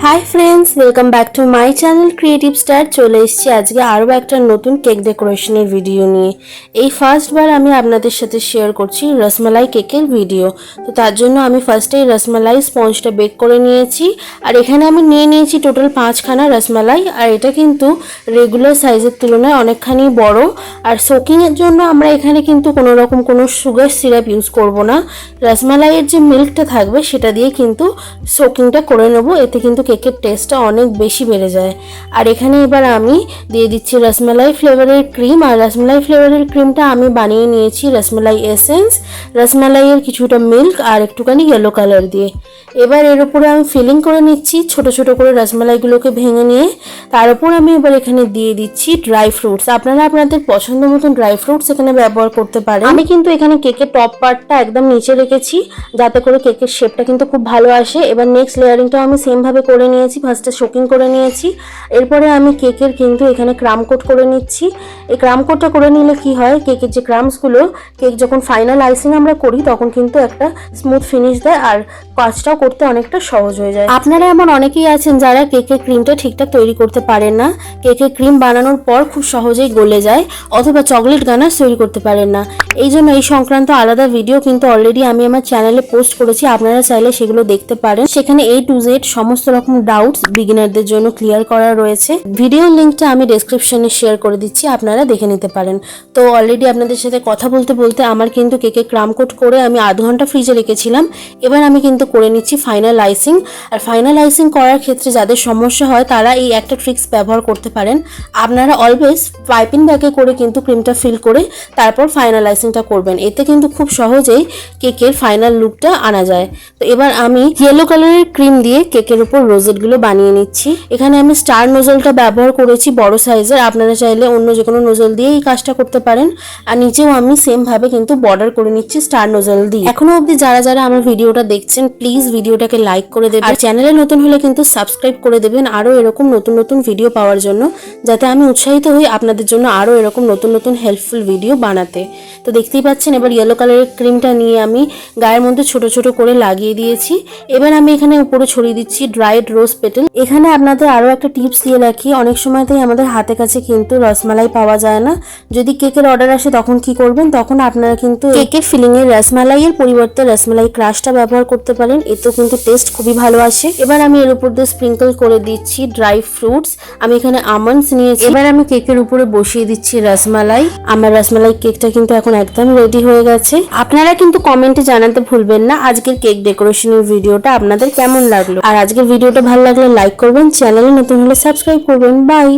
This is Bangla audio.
High friends welcome back to my channel creative star चले एसेছি আজকে আরও একটা নতুন কেক ডেকোরেশনের ভিডিও নিয়ে। এই ফার্স্ট বার আমি আপনাদের সাথে শেয়ার করছি রসমালাই কেকের ভিডিও। তো তার জন্য আমি ফার্স্টেই রসমালাই স্পঞ্জটা বেক করে নিয়েছি আর এখানে আমি নিয়ে নিয়েছি টোটাল 5খানা রসমালাই। আর এটা কিন্তু রেগুলার সাইজের তুলনায় অনেকখানি বড়। আর সোকিংয়ের জন্য আমরা এখানে কিন্তু কোনো রকম কোনো সুগার সিরাপ ইউজ করব না, রসমালাইয়ের যে মিল্কটা থাকবে সেটা দিয়ে কিন্তু সোকিংটা করে নেব, এতে কিন্তু কেকের টেস্টটা অনেক বেশি বেড়ে যায়। আর এখানে এবার আমি দিয়ে দিচ্ছি রসমালাই ফ্লেভারের ক্রিম। আর রসমালাই ফ্লেভারের ক্রিমটা আমি বানিয়ে নিয়েছি রসমালাই এসেন্স, রসমালাইয়ের কিছুটা মিল্ক আর একটুখানি ইয়েলো কালার দিয়ে। এবার এর উপরে আমি ফিলিং করে নিচ্ছি ছোট ছোট করে রসমালাইগুলোকে ভেঙে নিয়ে। তার উপর আমি এবার এখানে দিয়ে দিচ্ছি ড্রাই ফ্রুটস। আপনারা আপনাদের পছন্দ মতন ড্রাই ফ্রুটস এখানে ব্যবহার করতে পারেন। আমি কিন্তু এখানে কেকের টপ পার্টটা একদম নিচে রেখেছি যাতে করে কেকের শেপটা কিন্তু খুব ভালো আসে। এবার নেক্সট লেয়ারিংটাও আমি সেম ভাবে করে নিয়েছি, ফার্স্টে সোকিং করে নিয়েছি। এরপরে আমি কেকের কিন্তু এখানে ক্রাম কোট করে নিচ্ছি। এই ক্রাম কোটটা করে নিলে কি হয়, কেকের যে ক্রামসগুলো কেক যখন ফাইনাল আইসিং আমরা করি তখন কিন্তু একটা স্মুথ ফিনিশ দেয় আর কাজটাও করতে অনেকটা সহজ হয়ে যায়। আপনারা এমন অনেকেই আছেন যারা কেকের ক্রিমটা ঠিকঠাক তৈরি করতে পারেন না, কেকের ক্রিম বানানোর পর খুব সহজেই গলে যায়, অথবা চকলেট গানাশ তৈরি করতে পারেন না। এই জন্য এই সংক্রান্ত আলাদা ভিডিও কিন্তু অলরেডি আমি আমার চ্যানেলে পোস্ট করেছি, আপনারা চাইলে সেগুলো দেখতে পারেন। সেখানে A to Z সমস্ত রকম ডাউটস বিগিনারদের জন্য ক্লিয়ার করা রয়েছে। ভিডিওর লিঙ্কটা আমি ডেসক্রিপশনে শেয়ার করে দিচ্ছি, আপনারা দেখে নিতে পারেন। তো অলরেডি আপনাদের সাথে কথা বলতে বলতে আমার কিন্তু কেকে ক্রাম কোট করে আমি আধ ঘন্টা ফ্রিজে রেখেছিলাম। এবার আমি কিন্তু করে নিচ্ছি ফাইনাল আইসিং। আর ফাইনাল আইসিং করার ক্ষেত্রে যাদের সমস্যা হয় তারা এই একটা ট্রিক্স ব্যবহার করতে পারেন। আপনারা অলওয়েজ পাইপিং ব্যাগে করে কিন্তু ক্রিমটা ফিল করে তারপর ফাইনাল আইসিংটা করবেন, এতে কিন্তু খুব সহজেই কেকের ফাইনাল লুকটা আনা যায়। তো এবার আমি ইয়েলো কালারের ক্রিম দিয়ে কেকের উপর রোজেটগুলো বানিয়ে নিচ্ছি। এখানে আমি স্টার নোজলটা ব্যবহার করেছি বড় সাইজের, আপনারা চাইলে অন্য যে কোনো নোজল দিয়ে এই কাজটা করতে পারেন। আর নিচেও আমি সেম ভাবে কিন্তু বর্ডার করে নিচ্ছি স্টার নোজল দিয়ে। এখনো অবধি যারা যারা আমার ভিডিওটা দেখছেন প্লিজ ভিডিওটাকে লাইক করে দেবেন, আর চ্যানেলে নতুন হলে কিন্তু সাবস্ক্রাইব করে দেবেন আরো এরকম নতুন নতুন ভিডিও পাওয়ার জন্য, যাতে আমি উৎসাহিত হই আপনাদের জন্য আরো এরকম নতুন নতুন হেল্পফুল ভিডিও বানাতে। তো দেখতেই পাচ্ছেন এবার ইয়েলো কালারের ক্রিমটা নিয়ে আমি গায়ের মধ্যে ছোট ছোট করে লাগিয়ে দিয়েছি। এবার আমি এখানে উপরে ছড়িয়ে দিচ্ছি ড্রাইড রোজ পেটেল। এখানে আপনাদের আরো একটা টিপস দিয়ে রাখি, অনেক সময়তেই আমাদের হাতে কাছে কিন্তু রসমালাই পাওয়া যায় না। যদি কেকের অর্ডার আসে তখন কি করবেন, তখন আপনারা কিন্তু কেকের ফিলিং এর রসমালাইয়ের পরিবর্তে রসমালাই ক্রাশটা ব্যবহার করতে পারেন, এতেও কিন্তু টেস্ট খুবই ভালো আসে। এবার আমি এর উপর দিয়ে স্প্রিঙ্কল করে দিচ্ছি ড্রাই ফ্রুটস। আমি এখানে আমন্ডস নিয়েছি। এবার আমি কেকের উপরে বসিয়ে দিচ্ছি রসমালাই। আমার রসমালাই কেকটা কিন্তু এখন একদম রেডি হয়ে গেছে। আপনারা কিন্তু কমেন্টে জানাতে ভুলবেন না আজকের কেক ডেকোরেশনের ভিডিওটা আপনাদের কেমন লাগলো। আর আজকের ভিডিওটা ভালো লাগলে লাইক করবেন, চ্যানেলে নতুন হলে সাবস্ক্রাইব করবেন। বাই।